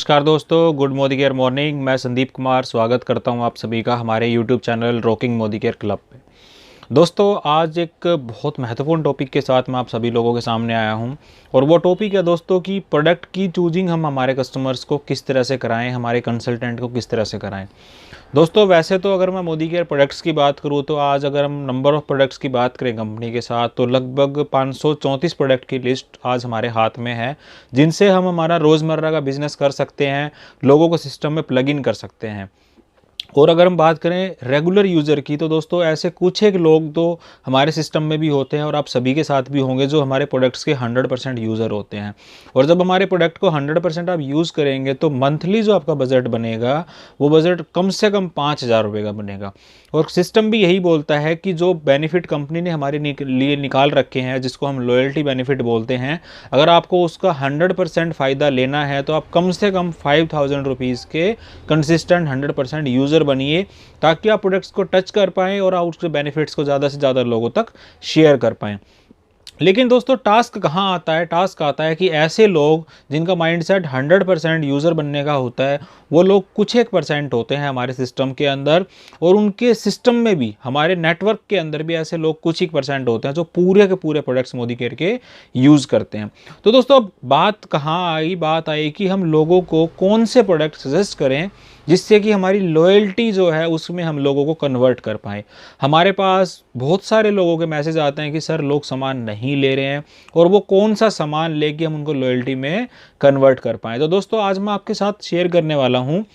नमस्कार दोस्तों, good Modi care morning. मैं संदीप कुमार स्वागत करता हूं आप सभी का हमारे YouTube channel rocking Modi care club पे। दोस्तों, आज एक बहुत महत्वपूर्ण टॉपिक के साथ मैं आप सभी लोगों के सामने आया हूं और वो टॉपिक है दोस्तों कि प्रोडक्ट की चूजिंग हम हमारे कस्टमर्स को किस तरह से कराएं, हमारे कंसल्टेंट को किस तरह से कराएं। दोस्तों, वैसे तो अगर मैं मोदी केयर प्रोडक्ट्स की बात करूं तो आज अगर हम नंबर ऑफ़ प्रोडक्ट्स की बात करें कंपनी के साथ तो लगभग 534 प्रोडक्ट की लिस्ट आज हमारे हाथ में है, जिनसे हम हमारा रोज़मर्रा का बिजनेस कर सकते हैं, लोगों को सिस्टम में प्लग इन कर सकते हैं। और अगर हम बात करें रेगुलर यूज़र की तो दोस्तों ऐसे कुछ एक लोग तो हमारे सिस्टम में भी होते हैं और आप सभी के साथ भी होंगे जो हमारे प्रोडक्ट्स के 100% यूज़र होते हैं। और जब हमारे प्रोडक्ट को 100% आप यूज़ करेंगे तो मंथली जो आपका बजट बनेगा वो बजट कम से कम 5,000 रुपये का बनेगा। और सिस्टम भी यही बोलता है कि जो बेनिफिट कंपनी ने हमारे लिए निकाल रखे हैं, जिसको हम लॉयल्टी बेनिफिट बोलते हैं, अगर आपको उसका 100% फ़ायदा लेना है तो आप कम से कम 5,000 रुपीज़ के कंसिस्टेंट 100% यूज़र बनिए, ताकि आप प्रोडक्ट्स को टच कर पाएँ और आप उसके बेनिफिट्स को ज़्यादा से ज़्यादा लोगों तक शेयर कर पाएँ। लेकिन दोस्तों टास्क कहाँ आता है? टास्क आता है कि ऐसे लोग जिनका माइंडसेट 100% यूज़र बनने का होता है, वो लोग कुछ एक परसेंट होते हैं हमारे सिस्टम के अंदर, और उनके सिस्टम में भी हमारे नेटवर्क के अंदर भी ऐसे लोग कुछ ही परसेंट होते हैं जो पूरे के पूरे प्रोडक्ट्स मोदी केयर के यूज़ करते हैं। तो दोस्तों अब बात कहाँ आई? बात आई कि हम लोगों को कौन से प्रोडक्ट सजेस्ट करें जिससे कि हमारी लॉयल्टी जो है उसमें हम लोगों को कन्वर्ट कर पाएँ। हमारे पास बहुत सारे लोगों के मैसेज आते हैं कि सर लोग सामान नहीं ले रहे हैं, और वो कौन सा सामान लेके हम उनको लॉयल्टी में कन्वर्ट कर पाएँ। तो दोस्तों आज मैं आपके साथ शेयर करने वाला हूँ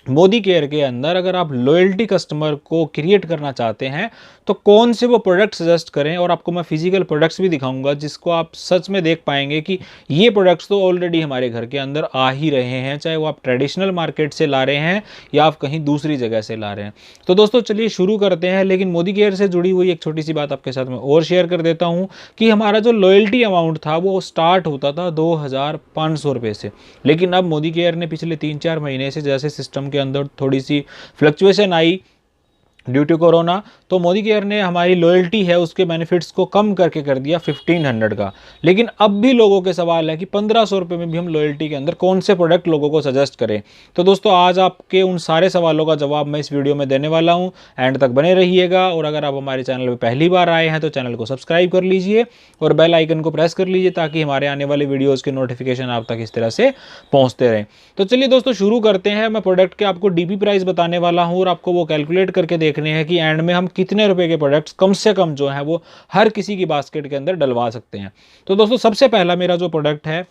मोदी केयर के अंदर अगर आप लॉयल्टी कस्टमर को क्रिएट करना चाहते हैं तो कौन से वो प्रोडक्ट सजेस्ट करें। और आपको मैं फिजिकल प्रोडक्ट्स भी दिखाऊंगा जिसको आप सच में देख पाएंगे कि ये प्रोडक्ट्स तो ऑलरेडी हमारे घर के अंदर आ ही रहे हैं, चाहे वो आप ट्रेडिशनल मार्केट से ला रहे हैं या आप कहीं दूसरी जगह से ला रहे हैं। तो दोस्तों चलिए शुरू करते हैं। लेकिन मोदी केयर से जुड़ी हुई एक छोटी सी बात आपके साथ में और शेयर कर देता हूँ कि हमारा जो लॉयल्टी अमाउंट था वो स्टार्ट होता था 2,500 रुपये से, लेकिन अब मोदी केयर ने पिछले 3-4 महीने से जैसे सिस्टम के अंदर थोड़ी सी फ्लक्चुएशन आई ड्यू टू कोरोना, तो मोदी केयर ने हमारी लॉयल्टी है उसके बेनिफिट्स को कम करके कर दिया 1,500 का। लेकिन अब भी लोगों के सवाल है कि 1,500 रुपये में भी हम लॉयल्टी के अंदर कौन से प्रोडक्ट लोगों को सजेस्ट करें। तो दोस्तों आज आपके उन सारे सवालों का जवाब मैं इस वीडियो में देने वाला हूं, एंड तक बने रहिएगा। और अगर आप हमारे चैनल पर पहली बार आए हैं तो चैनल को सब्सक्राइब कर लीजिए और बेल आइकन को प्रेस कर लीजिए ताकि हमारे आने वाले वीडियोज़ के नोटिफिकेशन आप तक इस तरह से पहुँचते रहें। तो चलिए दोस्तों शुरू करते हैं। मैं प्रोडक्ट के आपको डीपी प्राइस बताने वाला हूँ और आपको वो कैलकुलेट करके देखने हैं कि एंड में हम कितने रुपए के प्रोडक्ट्स कम से कम जो है वो हर किसी की बास्केट के अंदर डलवा सकते हैं। तो दोस्तों सबसे पहला मेरा जो प्रोडक्ट है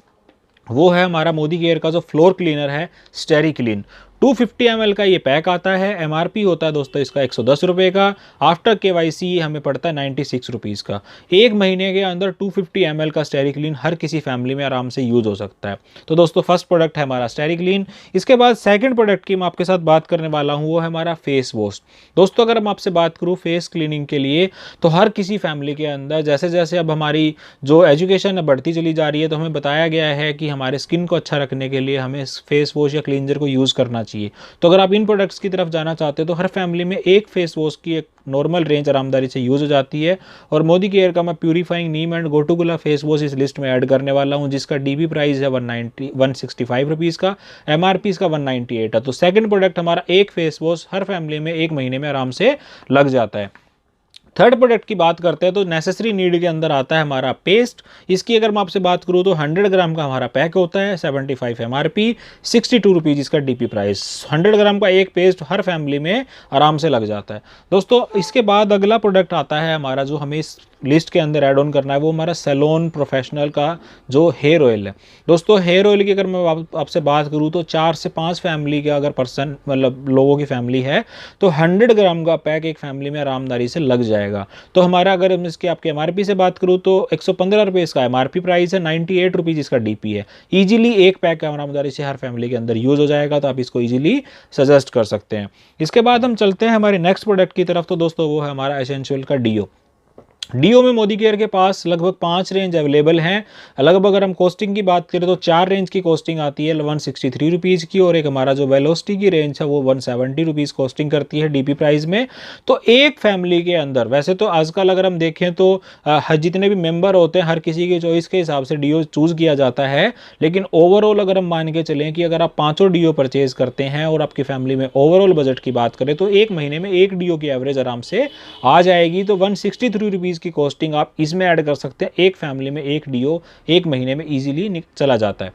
वो है हमारा मोदी केयर का जो फ्लोर क्लीनर है, स्टेरी क्लीन। 250 ml का ये पैक आता है। एमआरपी होता है दोस्तों इसका 110 रुपये का। आफ्टर केवाईसी हमें पड़ता है 96 रुपीज़ का। एक महीने के अंदर 250 ml का स्टेरी क्लीन हर किसी फैमिली में आराम से यूज़ हो सकता है। तो दोस्तों फर्स्ट प्रोडक्ट है हमारा स्टेरी क्लीन। इसके बाद सेकंड प्रोडक्ट की मैं आपके साथ बात करने वाला हूँ, वो है हमारा फेस वॉश। दोस्तों अगर मैं आपसे बात करूँ फेस क्लीनिंग के लिए तो हर किसी फैमिली के अंदर जैसे जैसे अब हमारी जो एजुकेशन बढ़ती चली जा रही है तो हमें बताया गया है कि हमारे स्किन को अच्छा रखने के लिए हमें फेस वॉश या क्लींजर को यूज़ करना चाहिए। तो अगर आप इन प्रोडक्ट्स की तरफ जाना चाहते हैं तो हर फैमिली में एक फेस वॉश की एक नॉर्मल रेंज आरामदारी से यूज हो जाती है। और मोदी केयर का मैं purifying neem and gotu kola face wash इस लिस्ट में ऐड करने वाला हूं, जिसका डीबी प्राइस है 165 रुपीज़ का। एमआरपी इसका 198 है। तो सेकंड प्रोडक्ट हमारा एक फेस वॉश हर फैमिली में एक महीने में आराम से लग जाता है। थर्ड प्रोडक्ट की बात करते हैं तो नेसेसरी नीड के अंदर आता है हमारा पेस्ट। इसकी अगर मैं आपसे बात करूं तो 100 ग्राम का हमारा पैक होता है, 75 एमआरपी, 62 रुपीज़ इसका डीपी प्राइस। 100 ग्राम का एक पेस्ट हर फैमिली में आराम से लग जाता है। दोस्तों इसके बाद अगला प्रोडक्ट आता है हमारा जो हमें इस लिस्ट के अंदर ऐड ऑन करना है, वो हमारा सैलून प्रोफेशनल का जो हेयर ऑयल है। दोस्तों हेयर ऑयल की अगर मैं आपसे बात करूँ तो 4 से 5 फैमिली का अगर पर्सन मतलब लोगों की फैमिली है तो 100 ग्राम का पैक एक फैमिली में आरामदारी से लग जाएगा। तो हमारा अगर हम इसके आपके एमआरपी से बात करूँ तो 115 रुपये इसका एमआरपी प्राइस है, 98 रुपीज़ इसका डीपी है। ईजिली एक पैक आरामदारी से हर फैमिली के अंदर यूज हो जाएगा, तो आप इसको ईजिली सजेस्ट कर सकते हैं। इसके बाद हम चलते हैं हमारे नेक्स्ट प्रोडक्ट की तरफ। तो दोस्तों वो है हमारा एसेंशियल का डीओ। डीओ में मोदी केयर के पास लगभग 5 रेंज अवेलेबल हैं। लगभग अगर हम कॉस्टिंग की बात करें तो 4 रेंज की कॉस्टिंग आती है 163 रुपीज़ की, और एक हमारा जो वेलोसिटी की रेंज है वो 170 रुपीज़ कॉस्टिंग करती है डीपी प्राइस में। तो एक फैमिली के अंदर वैसे तो आजकल अगर हम देखें तो जितने भी मेंबर होते हैं हर किसी की चॉइस के हिसाब से डीओ चूज़ किया जाता है, लेकिन ओवरऑल अगर हम मान के चलें कि अगर आप 5 डीओ परचेज करते हैं और आपकी फैमिली में ओवरऑल बजट की बात करें तो एक महीने में एक डीओ की एवरेज आराम से आ जाएगी। तो 163 रुपीज़ की कॉस्टिंग आप इसमें ऐड कर सकते हैं। एक फैमिली में एक डीओ एक महीने में इजीली चला जाता है।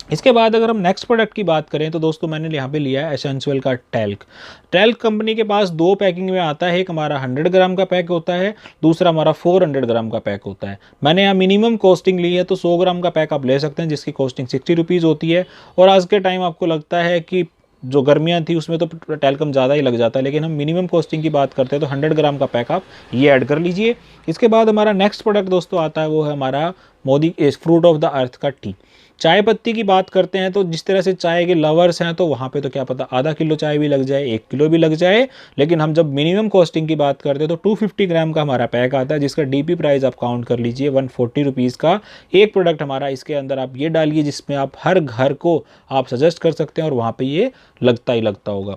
इसके बाद अगर हम नेक्स्ट प्रोडक्ट की बात करें तो दोस्तों मैंने यहाँ पे लिया है एसेंशियल का टैल्क। टैल्क कंपनी के पास 2 पैकिंग में आता है, एक हमारा 100 ग्राम का पैक होता है, दूसरा हमारा 400 ग्राम का पैक होता है। मैंने यहाँ मिनिमम कॉस्टिंग ली है तो 100 ग्राम का पैक आप ले सकते हैं जिसकी कॉस्टिंग 60 रुपीज़ होती है। और आज के टाइम आपको लगता है कि जो गर्मियाँ थी उसमें तो टैल्कम ज़्यादा ही लग जाता है, लेकिन हम मिनिमम कॉस्टिंग की बात करते हैं तो 100 ग्राम का पैक आप ये ऐड कर लीजिए। इसके बाद हमारा नेक्स्ट प्रोडक्ट दोस्तों आता है वो है हमारा Modi fruit of the earth का टी। चाय पत्ती की बात करते हैं तो जिस तरह से चाय के लवर्स हैं तो वहाँ पे तो क्या पता आधा किलो चाय भी लग जाए, 1 किलो भी लग जाए, लेकिन हम जब मिनिमम कॉस्टिंग की बात करते हैं तो 250 ग्राम का हमारा पैक आता है जिसका डीपी प्राइस आप काउंट कर लीजिए 140 रुपीज़ का एक प्रोडक्ट हमारा। इसके अंदर आप ये डालिए जिसमें आप हर घर को आप सजेस्ट कर सकते हैं और वहाँ पर ये लगता ही लगता होगा।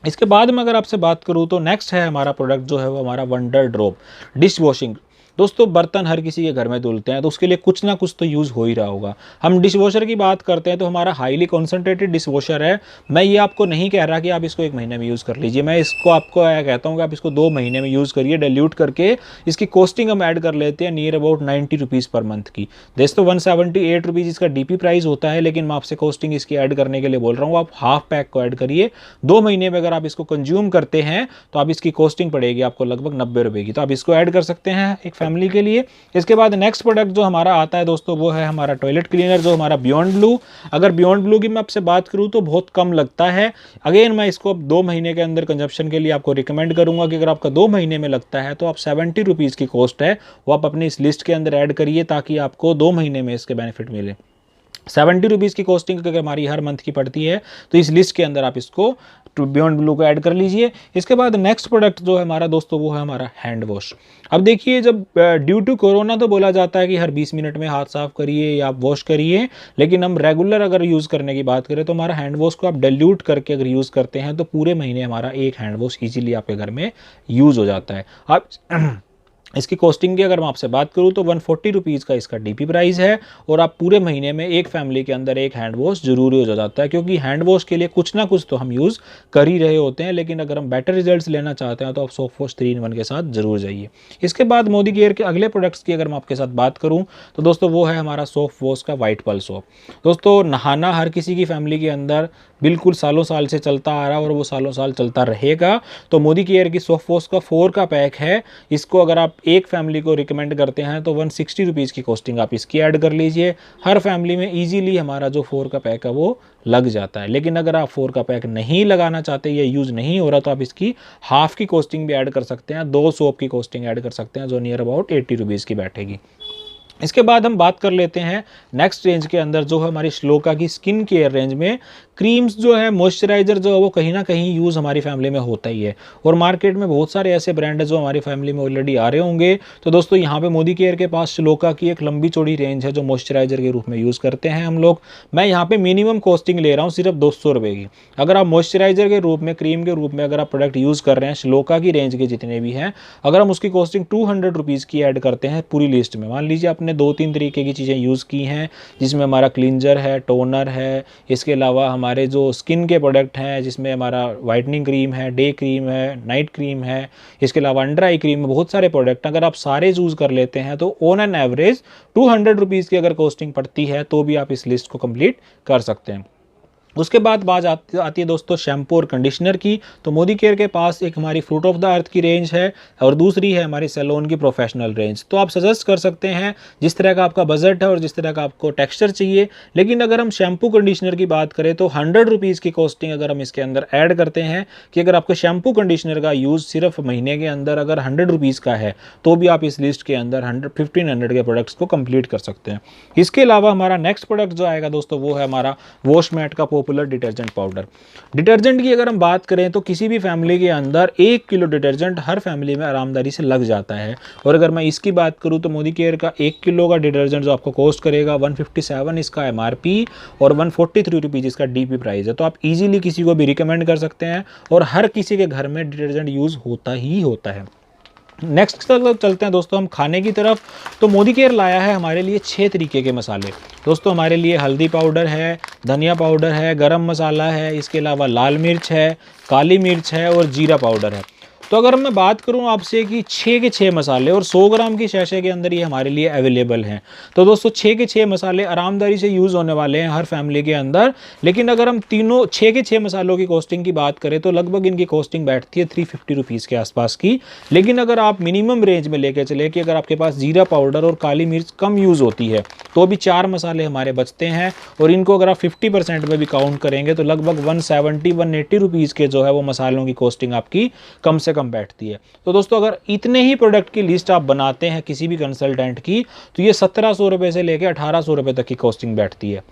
इसके बाद में अगर आपसे बात करूँ तो नेक्स्ट है हमारा प्रोडक्ट जो है वो हमारा वंडर ड्रॉप डिश वॉशिंग। दोस्तों बर्तन हर किसी के घर में धुलते हैं तो उसके लिए कुछ ना कुछ तो यूज़ हो ही रहा होगा। हम डिश वॉशर की बात करते हैं तो हमारा हाईली कॉन्सेंट्रेटेड डिश वॉशर है। मैं ये आपको नहीं कह रहा कि आप इसको 1 महीने में यूज़ कर लीजिए, मैं इसको आपको कहता हूँ कि आप इसको 2 महीने में यूज़ करिए डाइल्यूट करके। इसकी कॉस्टिंग हम ऐड कर लेते हैं near about 90 rupees per month की। दोस्तों 178 रुपीज़ इसका डीपी प्राइस होता है, लेकिन मैं आपसे कॉस्टिंग इसकी ऐड करने के लिए बोल रहा हूँ। आप हाफ पैक को ऐड करिए, 2 महीने में अगर आप इसको कंज्यूम करते हैं तो आप इसकी कॉस्टिंग पड़ेगी आपको लगभग 90 रुपये की। तो आप इसको ऐड कर सकते हैं एक फैमिली के लिए। इसके बाद नेक्स्ट प्रोडक्ट जो हमारा आता है दोस्तों वो है हमारा टॉयलेट क्लीनर जो हमारा बियॉन्ड ब्लू। अगर बियॉन्ड ब्लू की मैं आपसे बात करूं तो बहुत कम लगता है। अगेन मैं इसको 2 महीने के अंदर कंजप्शन के लिए आपको रिकमेंड करूंगा कि अगर आपका 2 महीने में लगता है तो आप 70 रुपीज़ की कॉस्ट है वो आप अपनी इस लिस्ट के अंदर ऐड करिए ताकि आपको 2 महीने में इसके बेनिफिट मिले। 70 रुपीज़ की कॉस्टिंग अगर हमारी हर मंथ की पड़ती है तो इस लिस्ट के अंदर आप इसको बियॉन्ड ब्लू को ऐड कर लीजिए। इसके बाद नेक्स्ट प्रोडक्ट जो है हमारा दोस्तों वो है हमारा हैंड वॉश। अब देखिए जब ड्यू टू कोरोना तो बोला जाता है कि हर 20 मिनट में हाथ साफ करिए या आप वॉश करिए, लेकिन हम रेगुलर अगर यूज़ करने की बात करें तो हमारा हैंड वॉश को आप डाइल्यूट करके अगर यूज़ करते हैं तो पूरे महीने हमारा एक हैंड वॉश ईजिली आपके घर में यूज़ हो जाता है। आप इसकी कॉस्टिंग की अगर मैं आपसे बात करूं तो 140 रुपीज़ का इसका डीपी प्राइस है और आप पूरे महीने में एक फैमिली के अंदर एक हैंड वॉश जरूरी हो जाता है, क्योंकि हैंड वॉश के लिए कुछ ना कुछ तो हम यूज़ कर ही रहे होते हैं। लेकिन अगर हम बेटर रिजल्ट्स लेना चाहते हैं तो आप सोप वॉश 3 in 1 के साथ जरूर जाइए। इसके बाद मोदी केयर के अगले प्रोडक्ट्स की अगर मैं आपके साथ बात करूँ तो दोस्तों वो है हमारा सोप वॉश का वाइट पर्ल सोप। दोस्तों नहाना हर किसी की फैमिली के अंदर बिल्कुल सालों साल से चलता आ रहा है और वो सालों साल चलता रहेगा। तो मोदी केयर की सोप वॉश का 4 का पैक है, इसको अगर आप एक फैमिली को रिकमेंड करते हैं तो 160 रुपीज़ की कॉस्टिंग आप इसकी ऐड कर लीजिए। हर फैमिली में इजीली हमारा जो 4 का पैक है वो लग जाता है। लेकिन अगर आप 4 का पैक नहीं लगाना चाहते या यूज़ नहीं हो रहा तो आप इसकी हाफ की कॉस्टिंग भी ऐड कर सकते हैं, 2 सोप की कॉस्टिंग ऐड कर सकते हैं जो नियर अबाउट 80 रुपीज़ की बैठेगी। इसके बाद हम बात कर लेते हैं नेक्स्ट रेंज के अंदर जो है हमारी श्लोका की स्किन केयर रेंज में क्रीम्स जो है मॉइस्चराइजर जो है वो कहीं ना कहीं यूज़ हमारी फैमिली में होता ही है और मार्केट में बहुत सारे ऐसे ब्रांड है जो हमारी फैमिली में ऑलरेडी आ रहे होंगे। तो दोस्तों यहाँ पे मोदी केयर के पास श्लोका की एक लंबी चौड़ी रेंज है जो मॉइस्चराइजर के रूप में यूज़ करते हैं हम लोग। मैं यहाँ पे मिनिमम कॉस्टिंग ले रहा हूँ सिर्फ 200 रुपये की। अगर आप मॉइस्चराइजर के रूप में क्रीम के रूप में अगर आप प्रोडक्ट यूज़ कर रहे हैं श्लोका की रेंज के जितने भी हैं, अगर हम उसकी कॉस्टिंग 200 रुपीज़ की ऐड करते हैं पूरी लिस्ट में, मान लीजिए आपने 2-3 तरीके की चीज़ें यूज़ की हैं जिसमें हमारा क्लींजर है, टोनर है, इसके अलावा हमारे जो स्किन के प्रोडक्ट हैं जिसमें हमारा वाइटनिंग क्रीम है, डे क्रीम है, नाइट क्रीम है, इसके अलावा अंडर आई क्रीम है, बहुत सारे प्रोडक्ट अगर आप सारे यूज़ कर लेते हैं तो ऑन एन एवरेज 200 रुपीज़ की अगर कॉस्टिंग पड़ती है तो भी आप इस लिस्ट को कंप्लीट कर सकते हैं। उसके बाद बात आती है दोस्तों शैम्पू और कंडीशनर की। तो मोदी केयर के पास एक हमारी फ्रूट ऑफ द अर्थ की रेंज है और दूसरी है हमारी सैलोन की प्रोफेशनल रेंज। तो आप सजेस्ट कर सकते हैं जिस तरह का आपका बजट है और जिस तरह का आपको टेक्सचर चाहिए। लेकिन अगर हम शैम्पू कंडीशनर की बात करें तो 100 रुपीज़ की कॉस्टिंग अगर हम इसके अंदर ऐड करते हैं कि अगर आपको शैम्पू कंडीशनर का यूज़ सिर्फ महीने के अंदर अगर 100 रुपीज़ का है तो भी आप इस लिस्ट के अंदर 1500 के प्रोडक्ट्स को कंप्लीट कर सकते हैं। इसके अलावा हमारा नेक्स्ट प्रोडक्ट जो आएगा दोस्तों वो है हमारा वॉश मैट का पॉपुलर डिटर्जेंट पाउडर। डिटर्जेंट की अगर हम बात करें तो किसी भी फैमिली के अंदर 1 किलो डिटर्जेंट हर फैमिली में आरामदारी से लग जाता है। और अगर मैं इसकी बात करूं तो मोदी केयर का 1 किलो का डिटर्जेंट जो आपको कॉस्ट करेगा 157 इसका MRP और 143 रुपीज़ इसका DP प्राइस है। तो आप इजीली किसी को भी रिकमेंड कर सकते हैं और हर किसी के घर में डिटर्जेंट यूज़ होता ही होता है। नेक्स्ट चलते हैं दोस्तों हम खाने की तरफ। तो मोदी केयर लाया है हमारे लिए 6 तरीके के मसाले। दोस्तों हमारे लिए हल्दी पाउडर है, धनिया पाउडर है, गरम मसाला है, इसके अलावा लाल मिर्च है, काली मिर्च है और जीरा पाउडर है। तो अगर मैं बात करूं आपसे कि 6 के 6 मसाले और 100 ग्राम की शैशे के अंदर ये हमारे लिए अवेलेबल हैं, तो दोस्तों 6 के 6 मसाले आरामदारी से यूज़ होने वाले हैं हर फैमिली के अंदर। लेकिन अगर हम तीनों 6 के 6 मसालों की कॉस्टिंग की बात करें तो लगभग इनकी कॉस्टिंग बैठती है 350 रुपीज़ के आसपास की। लेकिन अगर आप मिनिमम रेंज में लेकर चले कि अगर आपके पास जीरा पाउडर और काली मिर्च कम यूज़ होती है तो भी 4 मसाले हमारे बचते हैं। और इनको अगर आप 50% में भी काउंट करेंगे तो लगभग 170-180 रुपीज़ के जो है वो मसालों की कॉस्टिंग आपकी कम से कम बैठती है। तो दोस्तों अगर इतने ही प्रोडक्ट की लिस्ट आप बनाते हैं किसी भी कंसल्टेंट की तो ये 1700 रुपये से लेकर 1800 रुपये तक की कॉस्टिंग बैठती है।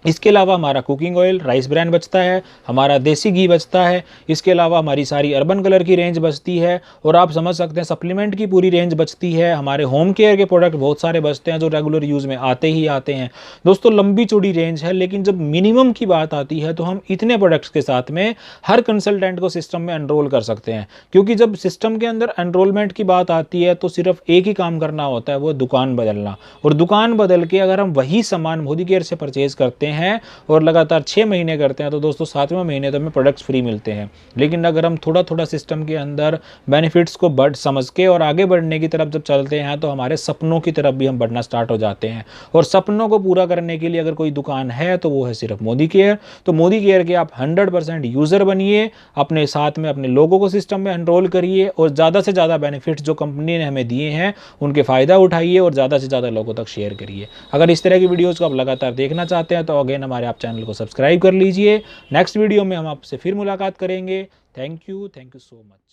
इसके अलावा हमारा कुकिंग ऑयल, राइस ब्रांड बचता है, हमारा देसी घी बचता है, इसके अलावा हमारी सारी अर्बन कलर की रेंज बचती है और आप समझ सकते हैं सप्लीमेंट की पूरी रेंज बचती है। हमारे होम केयर के प्रोडक्ट बहुत सारे बचते हैं जो रेगुलर यूज़ में आते ही आते हैं। दोस्तों लंबी चौड़ी रेंज है, लेकिन जब मिनिमम की बात आती है तो हम इतने प्रोडक्ट्स के साथ में हर कंसल्टेंट को सिस्टम में एनरोल कर सकते हैं। क्योंकि जब सिस्टम के अंदर एनरोलमेंट की बात आती है तो सिर्फ एक ही काम करना होता है, वो दुकान बदलना। और दुकान बदल के अगर हम वही सामान मोदी केयर से परचेज करते हैं और लगातार 6 महीने करते हैं तो दोस्तों 7वें महीने तो हमें प्रोडक्ट्स फ्री मिलते हैं। लेकिन अगर हम थोड़ा थोड़ा सिस्टम के अंदर बेनिफिट्स को समझ के और आगे बढ़ने की तरफ जब चलते हैं तो हमारे सपनों की तरफ भी हम बढ़ना स्टार्ट हो जाते हैं। और सपनों को पूरा करने के लिए अगर कोई दुकान है तो वो है सिर्फ मोदी केयर। तो मोदी केयर के आप 100% यूज़र बनिए, अपने साथ में अपने लोगों को सिस्टम में एनरोल करिए और ज़्यादा से ज़्यादा बेनिफिट्स जो कंपनी ने हमें दिए हैं उनके फ़ायदा उठाइए और ज़्यादा से ज़्यादा लोगों तक शेयर करिए। अगर इस तरह की वीडियोज़ को आप लगातार देखना चाहते हैं तो अगेन हमारे आप चैनल को सब्सक्राइब कर लीजिए। नेक्स्ट वीडियो में हम आपसे फिर मुलाकात करेंगे। Thank you so much.